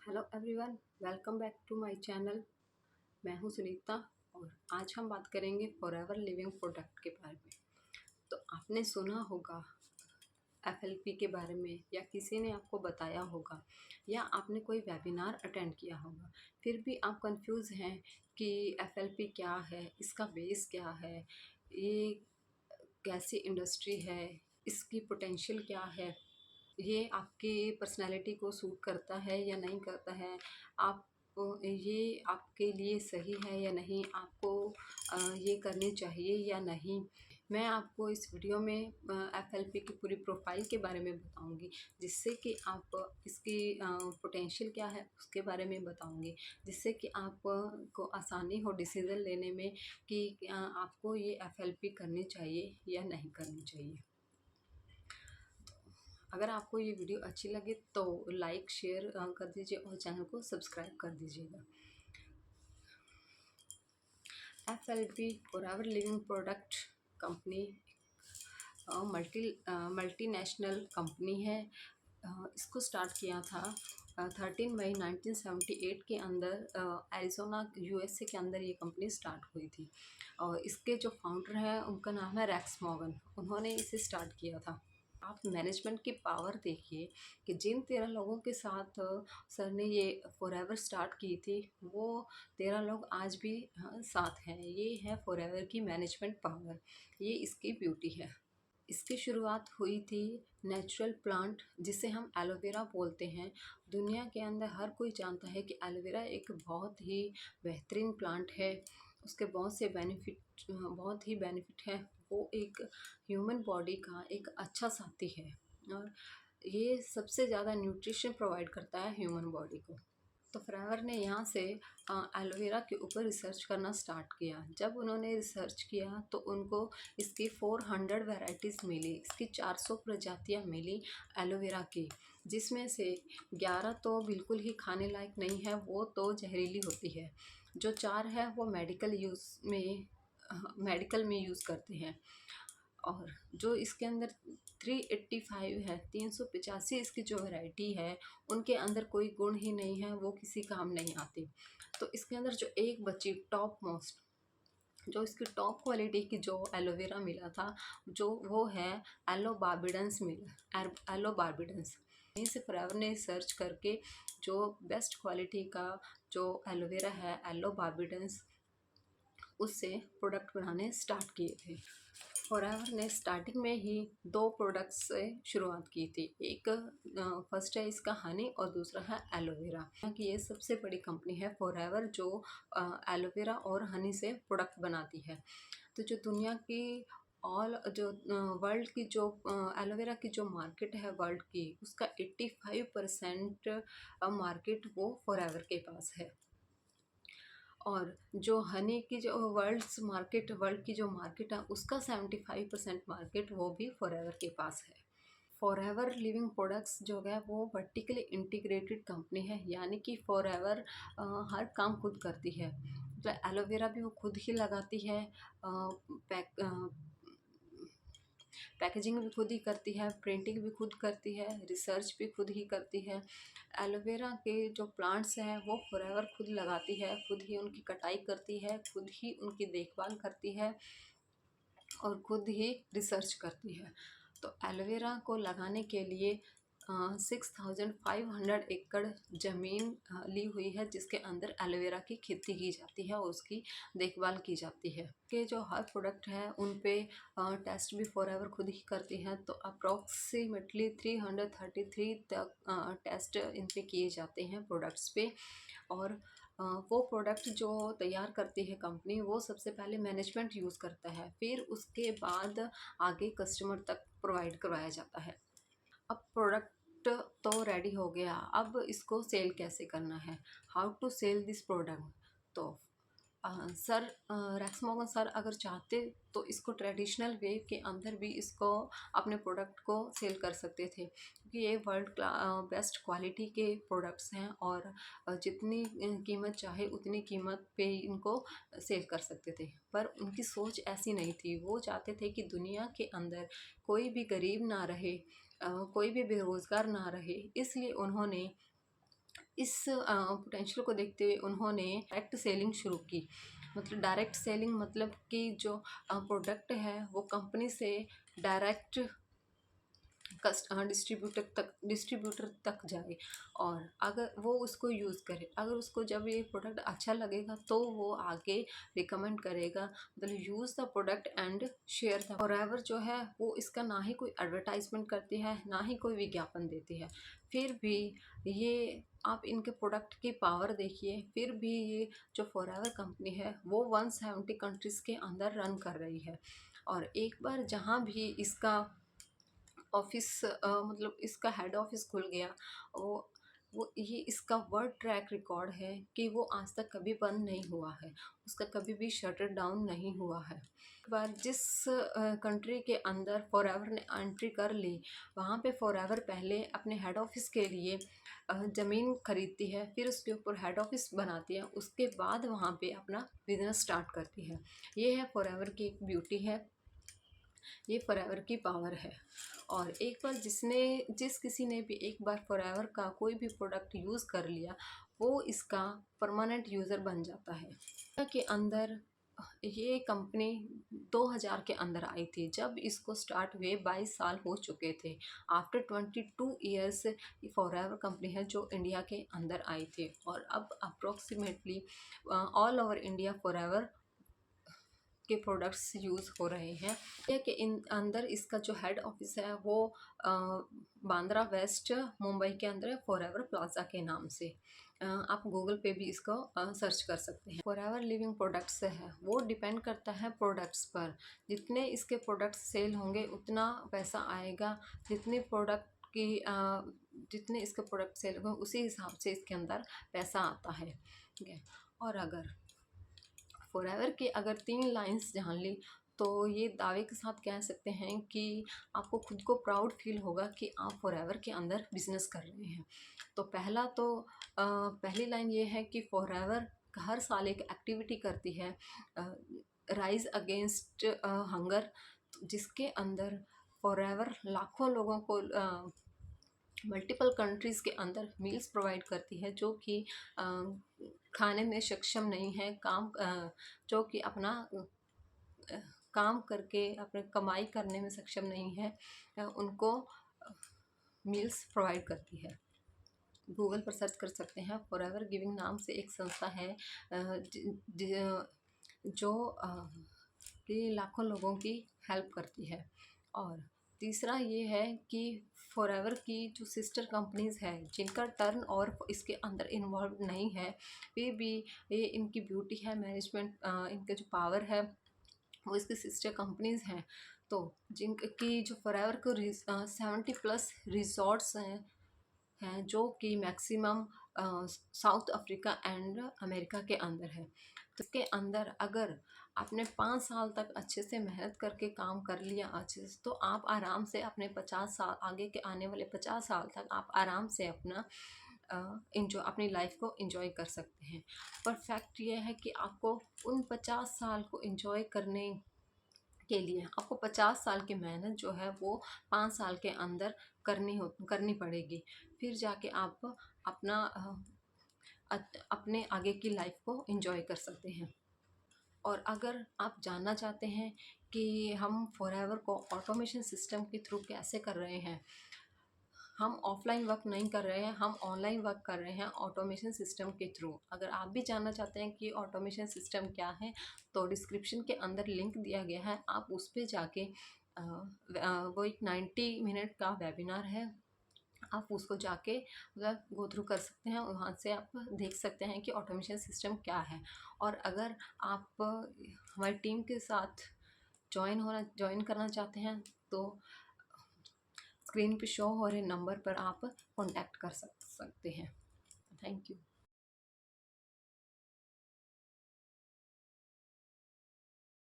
Hello everyone, welcome back to my channel. मैं हूं सुनीता और आज हम बात करेंगे फॉरएवर लिविंग प्रोडक्ट के बारे में। तो आपने सुना होगा एफएलपी के बारे में, या किसी ने आपको बताया होगा, या आपने कोई वेबिनार अटेंड किया होगा। फिर भी आप कंफ्यूज हैं कि एफएलपी क्या है, इसका बेस क्या है, ये कैसी इंडस्ट्री है, इसकी पोटेंशियल क्या है, ये आपकी पर्सनैलिटी को सूट करता है या नहीं करता है, आप ये आपके लिए सही है या नहीं, आपको ये करनी चाहिए या नहीं। मैं आपको इस वीडियो में एफएलपी की पूरी प्रोफाइल के बारे में बताऊंगी, जिससे कि आप इसकी पोटेंशियल क्या है उसके बारे में बताऊंगी, जिससे कि आप को आसानी हो डिसीज़न लेने में कि आपको ये एफएलपी करनी चाहिए या नहीं करनी चाहिए। अगर आपको ये वीडियो अच्छी लगे तो लाइक शेयर कर दीजिए और चैनल को सब्सक्राइब कर दीजिएगा। FLP forever living product company multinational company है। इसको स्टार्ट किया था 13 मई 1978 के अंदर एरिज़ोना यूएसए के अंदर ये कंपनी स्टार्ट हुई थी। और इसके जो फाउंडर हैं उनका नाम है रेक्स मॉर्गन, उन्होंने इसे स्टार्ट किया था। आप मैनेजमेंट की पावर देखिए कि जिन 13 लोगों के साथ सर ने ये फॉरएवर स्टार्ट की थी, वो 13 लोग आज भी साथ हैं। ये है फॉरएवर की मैनेजमेंट पावर, ये इसकी ब्यूटी है। इसकी शुरुआत हुई थी नेचुरल प्लांट, जिसे हम एलोवेरा बोलते हैं। दुनिया के अंदर हर कोई जानता है कि एलोवेरा एक बहुत ही बेहतरीन प्लांट है। उसके बहुत ही बेनिफिट है। वो एक ह्यूमन बॉडी का एक अच्छा साथी है और ये सबसे ज़्यादा न्यूट्रिशन प्रोवाइड करता है ह्यूमन बॉडी को। तो फॉरएवर ने यहाँ से एलोवेरा के ऊपर रिसर्च करना स्टार्ट किया। जब उन्होंने रिसर्च किया तो उनको इसकी 400 वैरायटीज़ मिली, इसकी 400 प्रजातियाँ मिली एलोवेरा की, जिसमें से 11 तो बिल्कुल ही खाने लायक नहीं है, वो तो जहरीली होती है। जो 4 है वो मेडिकल में यूज़ करते हैं। और जो इसके अंदर 385 है, 385 इसकी जो वैरायटी है, उनके अंदर कोई गुण ही नहीं है, वो किसी काम नहीं आती। तो इसके अंदर जो एक बची टॉप मोस्ट, जो इसकी टॉप क्वालिटी की जो एलोवेरा मिला था, जो वो है एलो बार्बिडेंस। यहीं से फॉरएवर ने सर्च करके जो बेस्ट क्वालिटी का जो एलोवेरा है एलो बार्बिडेंस, उससे प्रोडक्ट बनाने स्टार्ट किए थे। फॉरएवर ने स्टार्टिंग में ही 2 प्रोडक्ट्स से शुरुआत की थी। एक फर्स्ट है इसका हनी और दूसरा है एलोवेरा। कि ये सबसे बड़ी कंपनी है फॉरएवर, जो एलोवेरा और हनी से प्रोडक्ट बनाती है। तो जो दुनिया की वर्ल्ड की जो एलोवेरा की जो मार्केट है वर्ल्ड की, उसका 85% मार्केट वो फॉरएवर के पास है। और जो हनी की जो वर्ल्ड की जो मार्केट है, उसका 75% मार्केट वो भी फॉरएवर के पास है। फॉरएवर लिविंग प्रोडक्ट्स जो है वो वर्टिकली इंटीग्रेटेड कंपनी है, यानी कि फॉरएवर हर काम खुद करती है। तो एलोवेरा भी वो खुद ही लगाती है, पैकेजिंग भी खुद ही करती है, प्रिंटिंग भी खुद करती है, रिसर्च भी खुद ही करती है। एलोवेरा के जो प्लांट्स हैं वो फॉरएवर खुद लगाती है, खुद ही उनकी कटाई करती है, खुद ही उनकी देखभाल करती है और खुद ही रिसर्च करती है। तो एलोवेरा को लगाने के लिए 6500 एकड़ ज़मीन ली हुई है, जिसके अंदर एलोवेरा की खेती की जाती है और उसकी देखभाल की जाती है। के जो हर प्रोडक्ट है उन पे टेस्ट भी फॉरएवर खुद ही करती है। तो अप्रॉक्सीमेटली 333 तक टेस्ट इन पे किए जाते हैं प्रोडक्ट्स पे। और वो प्रोडक्ट जो तैयार करती है कंपनी, वो सबसे पहले मैनेजमेंट यूज़ करता है, फिर उसके बाद आगे कस्टमर तक प्रोवाइड करवाया जाता है। अब प्रोडक्ट तो रेडी हो गया, अब इसको सेल कैसे करना है, how to sell this product. तो सर रेक्स मॉर्गन सर अगर चाहते तो इसको ट्रेडिशनल वे के अंदर भी इसको अपने प्रोडक्ट को सेल कर सकते थे, क्योंकि ये बेस्ट क्वालिटी के प्रोडक्ट्स हैं और जितनी कीमत चाहे उतनी कीमत पे इनको सेल कर सकते थे। पर उनकी सोच ऐसी नहीं थी। वो चाहते थे कि दुनिया के अंदर कोई भी गरीब ना रहे, कोई भी बेरोज़गार ना रहे, इसलिए उन्होंने इस पोटेंशियल को देखते हुए उन्होंने डायरेक्ट सेलिंग शुरू की। मतलब डायरेक्ट सेलिंग मतलब कि जो प्रोडक्ट है वो कंपनी से डायरेक्ट डिस्ट्रीब्यूटर तक जाए, और अगर वो उसको यूज़ करे, अगर उसको जब ये प्रोडक्ट अच्छा लगेगा तो वो आगे रिकमेंड करेगा। मतलब use the product and share the forever जो है वो इसका ना ही कोई एडवर्टाइजमेंट करती है ना ही कोई विज्ञापन देती है। फिर भी ये आप इनके प्रोडक्ट की पावर देखिए, फिर भी ये जो फॉरएवर कंपनी है वो 170 कंट्रीज़ के अंदर रन कर रही है। और एक बार जहाँ भी इसका ऑफिस मतलब इसका हेड ऑफिस खुल गया, वो ये इसका वर्ल्ड ट्रैक रिकॉर्ड है कि वो आज तक कभी बंद नहीं हुआ है, उसका कभी भी शटर डाउन नहीं हुआ है। एक बार जिस कंट्री के अंदर फॉरएवर ने एंट्री कर ली, वहाँ पे फॉरएवर पहले अपने हेड ऑफिस के लिए ज़मीन खरीदती है, फिर उसके ऊपर हेड ऑफिस बनाती है, उसके बाद वहाँ पे अपना बिजनेस स्टार्ट करती है। ये है फॉरएवर की एक ब्यूटी है, ये फॉरएवर की पावर है। और एक बार जिस किसी ने भी एक बार फॉरएवर का कोई भी प्रोडक्ट यूज़ कर लिया, वो इसका परमानेंट यूज़र बन जाता है। के अंदर ये कंपनी 2000 के अंदर आई थी। जब इसको स्टार्ट हुए 22 साल हो चुके थे। आफ्टर 22 ईयर्स ये फॉरएवर कंपनी है जो इंडिया के अंदर आई थी, और अब approximately all over India forever के प्रोडक्ट्स यूज़ हो रहे हैं। ये कि इन अंदर इसका जो हेड ऑफिस है वो बांद्रा वेस्ट मुंबई के अंदर है, फॉरएवर प्लाजा के नाम से। आप गूगल पे भी इसको सर्च कर सकते हैं। फॉरएवर लिविंग प्रोडक्ट्स है वो डिपेंड करता है प्रोडक्ट्स पर। जितने इसके प्रोडक्ट्स सेल होंगे उतना पैसा आएगा, जितने प्रोडक्ट की जितने इसके प्रोडक्ट सेल होंगे उसी हिसाब से इसके अंदर पैसा आता है। ठीक है। और अगर फॉरएवर की अगर 3 लाइंस जान ली तो ये दावे के साथ कह सकते हैं कि आपको खुद को प्राउड फील होगा कि आप फॉरएवर के अंदर बिजनेस कर रहे हैं। तो पहली लाइन ये है कि फॉरएवर हर साल एक एक्टिविटी करती है, राइज अगेंस्ट हंगर, जिसके अंदर फॉरएवर लाखों लोगों को मल्टीपल कंट्रीज़ के अंदर मील्स प्रोवाइड करती है जो कि खाने में सक्षम नहीं है, जो कि अपना काम करके अपने कमाई करने में सक्षम नहीं है, उनको मील्स प्रोवाइड करती है। गूगल पर सर्च कर सकते हैं। फॉरएवर गिविंग नाम से एक संस्था है जो कि लाखों लोगों की हेल्प करती है। और तीसरा ये है कि फॉरएवर की जो सिस्टर कंपनीज़ है जिनका टर्न और इसके अंदर इन्वॉल्व नहीं है, फिर भी ये इनकी ब्यूटी है, मैनेजमेंट इनका जो पावर है वो इसकी सिस्टर कंपनीज़ हैं। तो जिनकी जो फॉरएवर को 70+ रिजॉर्ट्स हैं जो कि maximum south Africa and America के अंदर है। तो इसके अंदर अगर आपने 5 साल तक अच्छे से मेहनत करके काम कर लिया अच्छे से, तो आप आराम से अपने 50 साल आगे के आने वाले 50 साल तक आप आराम से अपना अपनी लाइफ को इंजॉय कर सकते हैं। पर फैक्ट ये है कि आपको उन 50 साल को इंजॉय करने के लिए आपको 50 साल की मेहनत जो है वो 5 साल के अंदर करनी पड़ेगी। फिर जाके आप अपना अपने आगे की लाइफ को एंजॉय कर सकते हैं। और अगर आप जानना चाहते हैं कि हम फॉरएवर को ऑटोमेशन सिस्टम के थ्रू कैसे कर रहे हैं, हम ऑफलाइन वर्क नहीं कर रहे हैं, हम ऑनलाइन वर्क कर रहे हैं ऑटोमेशन सिस्टम के थ्रू। अगर आप भी जानना चाहते हैं कि ऑटोमेशन सिस्टम क्या है, तो डिस्क्रिप्शन के अंदर लिंक दिया गया है, आप उस पर जाके वो एक 90 मिनट का वेबिनार है, आप उसको जाके मतलब गो थ्रू कर सकते हैं। वहाँ से आप देख सकते हैं कि ऑटोमेशन सिस्टम क्या है। और अगर आप हमारी टीम के साथ ज्वाइन करना चाहते हैं तो स्क्रीन पे शो हो रहे नंबर पर आप कांटेक्ट कर सकते हैं। Thank you.